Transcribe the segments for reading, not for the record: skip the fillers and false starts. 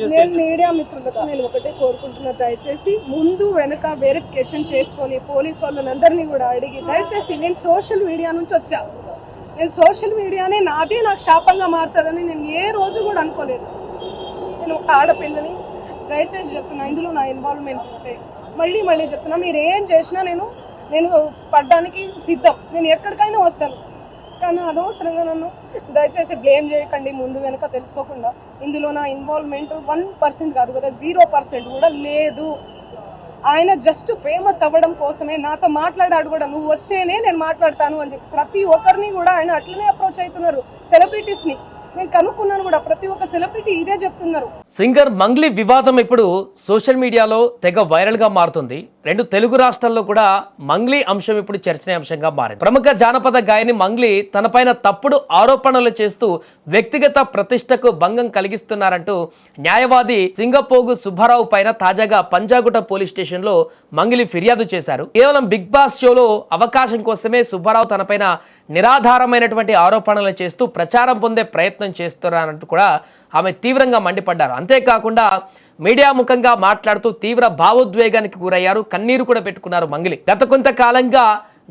నేను మీడియా మిత్రులకు నేను ఒకటే కోరుకుంటున్నా, దయచేసి ముందు వెనక వెరిఫికేషన్ చేసుకొని పోలీస్ వాళ్ళందరినీ కూడా అడిగి, దయచేసి నేను సోషల్ మీడియా నుంచి వచ్చా, నేను సోషల్ మీడియానే నాకు శాపంగా మారుతుందని నేను ఏ రోజు కూడా అనుకోలేదు. నేను ఒక ఆడపిల్లని, దయచేసి చెప్తున్నా, ఇందులో నా ఇన్వాల్వ్మెంట్ ఉంటే మళ్ళీ చెప్తున్నా, మీరు ఏం చేసినా నేను పడ్డానికి సిద్ధం, నేను ఎక్కడికైనా వస్తాను. కానీ అనవసరంగా నన్ను దయచేసి బ్లేమ్ చేయకండి ముందు వెనక తెలుసుకోకుండా. ఇందులో నా ఇన్వాల్వ్మెంట్ 1% కాదు కదా, 0% కూడా లేదు. ఆయన జస్ట్ ఫేమస్ అవ్వడం కోసమే నాతో మాట్లాడాడు కూడా, నువ్వు వస్తేనే నేను మాట్లాడతాను అని చెప్పి ప్రతి ఒక్కరిని కూడా ఆయన అట్లనే అప్రోచ్ అవుతున్నారు. సెలబ్రిటీస్ని నేను కనుక్కున్నాను కూడా, ప్రతి ఒక్క సెలబ్రిటీ ఇదే చెప్తున్నారు. సింగర్ మంగ్లీ వివాదం ఇప్పుడు సోషల్ మీడియాలో తెగ వైరల్ గా మారుతుంది. 2 తెలుగు రాష్ట్రాల్లో కూడా మంగ్లీ అంశం ఇప్పుడు చర్చనీయాంశంగా మారింది. ప్రముఖ జానపద గాయని మంగ్లీ తనపైన తప్పుడు ఆరోపణలు చేస్తూ వ్యక్తిగత ప్రతిష్టకు భంగం కలిగిస్తున్నారంటూ న్యాయవాది సింగపోగు సుబ్బారావు పైన తాజాగా పంజాగుట్ట పోలీస్ స్టేషన్ లో మంగ్లీ ఫిర్యాదు చేశారు. కేవలం బిగ్ బాస్ షోలో అవకాశం కోసమే సుబ్బారావు తనపైన నిరాధారమైనటువంటి ఆరోపణలు చేస్తూ ప్రచారం పొందే ప్రయత్నం చేస్తున్నారంటూ కూడా ఆమె తీవ్రంగా మండిపడ్డారు. అంతేకాకుండా మీడియా ముఖంగా మాట్లాడుతూ తీవ్ర భావోద్వేగానికి గురయ్యారు, కన్నీరు కూడా పెట్టుకున్నారు మంగ్లీ. గత కొంతకాలంగా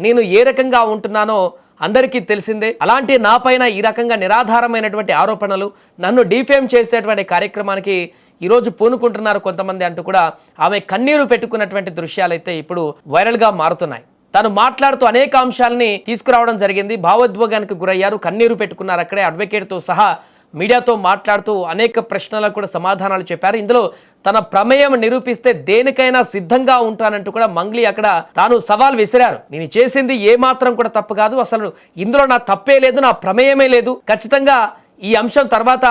నేను ఏ రకంగా ఉంటున్నానో అందరికీ తెలిసిందే. అలాంటి నాపైన ఈ రకంగా నిరాధారమైనటువంటి ఆరోపణలు, నన్ను డిఫేమ్ చేసేటువంటి కార్యక్రమానికి ఈరోజు పూనుకుంటున్నారు కొంతమంది అంటూ కూడా ఆమె కన్నీరు పెట్టుకున్నటువంటి దృశ్యాలు అయితే ఇప్పుడు వైరల్గా మారుతున్నాయి. తను మాట్లాడుతూ అనేక అంశాలని తీసుకురావడం జరిగింది. భావోద్వేగానికి గురయ్యారు, కన్నీరు పెట్టుకున్నారు. అక్కడే అడ్వకేట్తో సహా మీడియాతో మాట్లాడుతూ అనేక ప్రశ్నలకు కూడా సమాధానాలు చెప్పారు. ఇందులో తన ప్రమేయం నిరూపిస్తే దేనికైనా సిద్ధంగా ఉంటానంటూ కూడా మంగ్లీ అక్కడ తాను సవాల్ విసిరారు. నేను చేసింది ఏమాత్రం కూడా తప్పు కాదు, అసలు ఇందులో నా తప్పే లేదు, నా ప్రమేయమే లేదు, ఖచ్చితంగా ఈ అంశం తర్వాత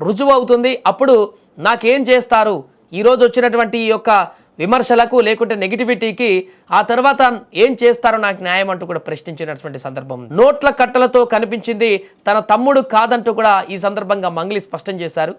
రుజువు అవుతుంది, అప్పుడు నాకేం చేస్తారు, ఈరోజు వచ్చినటువంటి ఈ యొక్క విమర్శలకు లేకుంటే నెగిటివిటీకి ఆ తర్వాత ఏం చేస్తారో నాకు న్యాయం అంటూ కూడా ప్రశ్నించినటువంటి సందర్భం. నోట్ల కట్టలతో కనిపించింది తన తమ్ముడు కాదంటూ కూడా ఈ సందర్భంగా మంగ్లీ స్పష్టం చేశారు.